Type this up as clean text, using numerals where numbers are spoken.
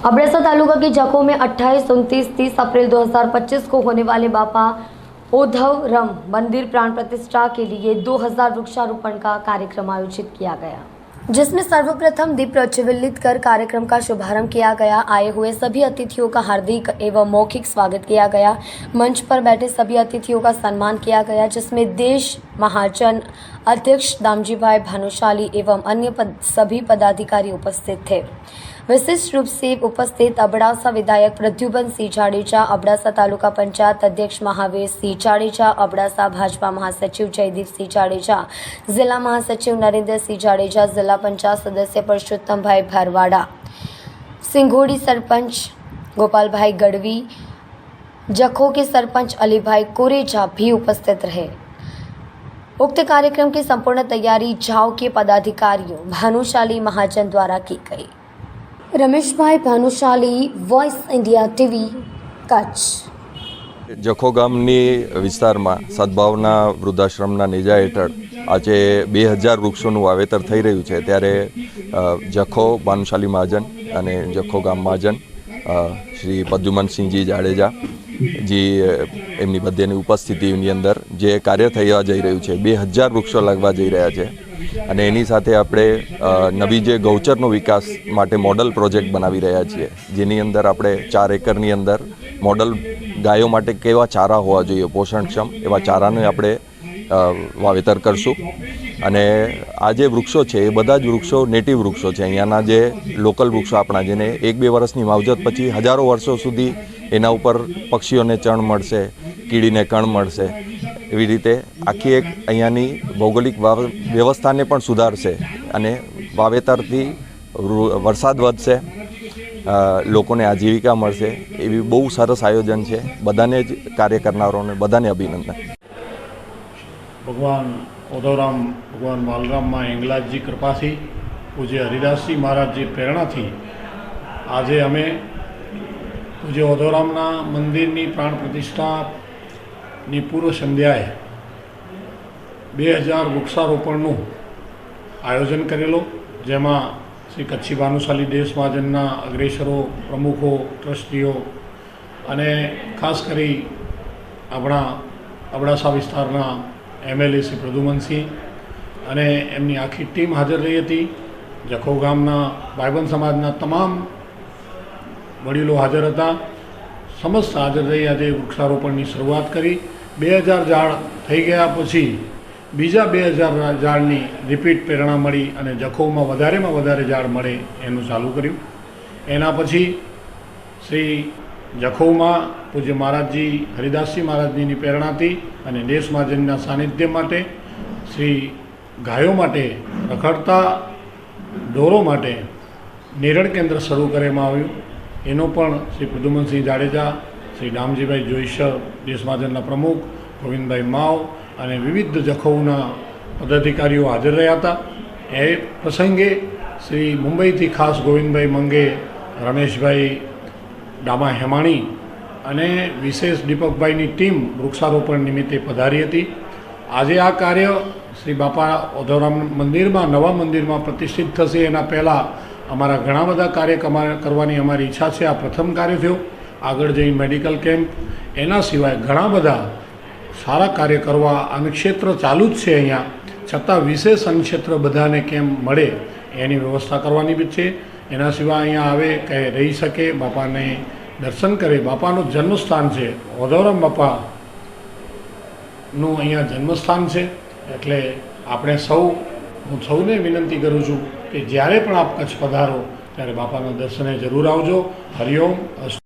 अबड़सा तालुका के जखो में 28, 29, 30 अप्रैल 2025 को होने वाले बापा ओधवरम मंदिर प्राण प्रतिष्ठा के लिए 2000 वृक्षारोपण का कार्यक्रम आयोजित किया गया, जिसमें सर्वप्रथम दीप प्रज्वलित कर कार्यक्रम का शुभारंभ किया गया। आए हुए सभी अतिथियों का हार्दिक एवं मौखिक स्वागत किया गया। मंच पर बैठे सभी अतिथियों का सम्मान किया गया, जिसमें देश महाजन अध्यक्ष दामजीभाई भानुशाली एवं अन्य सभी पदाधिकारी उपस्थित थे। विशिष्ट रूप से उपस्थित अबड़ासा विधायक प्रद्युमन सिंह जाडेजा, अबड़ासा तालुका पंचायत अध्यक्ष महावीर सिंह जाडेजा, अबड़ासा भाजपा महासचिव जयदीप सिंह जाडेजा, जिला महासचिव नरेंद्र सिंह जाडेजा, जिला पंचायत सदस्य परशुत्तम भाई भरवाड़ा, सिंघोड़ी सरपंच गोपाल भाई गढ़वी, जखो के सरपंच अली भाई कोरेजा भी उपस्थित रहे। उक्त कार्यक्रम की संपूर्ण तैयारी जाओ के पदाधिकारियों भानुशाली महाजन द्वारा की गई। रमेश भाई Bhanushali, voice India TV, Kutch. जखो गामनी विस्तारमा सद्भावना वृद्धाश्रमना नेजा हेठळ આજે 2000 વૃક્ષોનું વાવેતર થઈ રહ્યું છે, ત્યારે જખો ભાનુશાલી મહાજન અને જખો ગામ મહાજન શ્રી પ્રદ્યુમનસિંહજી જાડેજા જી એમની બધેની ઉપસ્થિતિની અંદર જે કાર્ય થવા જઈ રહ્યું છે, 2000 વૃક્ષો લાગવા જઈ રહ્યા છે અને એની સાથે આપણે નવી જે ગૌચરનો વિકાસ માટે મોડલ પ્રોજેક્ટ બનાવી રહ્યા છીએ, જેની અંદર આપણે 4 એકરની અંદર મોડલ ગાયો માટે કેવા ચારા હોવા જોઈએ પોષણક્ષમ એવા ચારાને આપણે વાવેતર કરશું। અને આ જે વૃક્ષો છે એ બધા જ વૃક્ષો નેટિવ વૃક્ષો છે, અહીંયાના જે લોકલ વૃક્ષો આપણા, જેને 1-2 વર્ષની માવજત પછી હજારો વર્ષો સુધી એના ઉપર પક્ષીઓને ચણ મળશે, કીડીને કણ મળશે। એવી રીતે આખી એક અહીંયાની ભૌગોલિક વ્યવસ્થાને પણ સુધારશે અને વાવેતરથી વરસાદ વધશે, લોકોને આજીવિકા મળશે। એવી બહુ સરસ આયોજન છે। બધાને જ કાર્ય કરનારોને બધાને અભિનંદન। भगवान ओधवराम भगवान बालराम माँ हिंगलाज जी कृपा थी, पूज्य हरिदास जी महाराज जी प्रेरणा थी आज अमे पूज्य ओधवरामना मंदिर प्राण प्रतिष्ठा पूर्व संध्याए 2000 वृक्षारोपण आयोजन करेलो, जेमा श्री कच्छी भानुशाली देश महाजनना अग्रेसरो, प्रमुखों, ट्रस्टीओ अने खास करी अपना अबड़ासा विस्तारना एमएलए श्री प्रद्युमन सिंह अने एमनी आखी टीम हाजर रही थी। जखो गामना भाईबंध समाजना तमाम वडीलो हाजर था, समस्त हाजर रही आज वृक्षारोपण की शुरुआत करी। 2000 झाड़ थई गया पछी बीजा 2000 झाड़नी रिपीट प्रेरणा मळी अने जखोमां वधारेमां वधारे झाड़ मळे एनुं चालू कर्युं। एना पछी श्री जखोमा पूज्य महाराज जी हरिदास जी महाराज जी प्रेरणा थी अने देश महाजनना सानिध्य माटे श्री गायों माटे रखड़ता ढोरो माटे निरण केन्द्र शुरू करवामां आव्युं। एनो पण श्री प्रद्युमन सिंह जाडेजा, श्री दामजीभाई जोईसर, देश महाजनना प्रमुख गोविंदभाई माव अने विविध जखोना पदाधिकारीओ हाजर रह्या हता। ए प्रसंगे श्री मुंबई थी खास गोविंदभाई मंगे, रमेशभाई डामा हेमाणी अने विशेष दीपकभाई टीम वृक्षारोपण निमित्ते पधारी थी। आज आ कार्य श्री बापा ओधवराम मंदिर में नवा मंदिर में प्रतिष्ठित थशे एना पहला अमारा घणा बधा कार्य करवानी अमारी इच्छा है। आ प्रथम कार्य थयो, आगळ जई मेडिकल केम्प एना सिवाय घणा बधा सारा कार्य करवा अने क्षेत्र चालू ज छे अहींया, छतां विशेष अन्नक्षेत्र बधाने केम मळे एनी व्यवस्था करवानी बी छे। एना सिवाय अहींया आवे के रही सके, बापाने दर्शन करे। बापानु जन्मस्थान है, ओधवराम बापानु अहींया जन्मस्थान है, एटले आपणे सौ हूँ सौने विनंती करूँ छूँ कि ज्यारे पण आप कच्छ पधारो त्यारे बापाना दर्शने जरूर आवजो। हरिओम।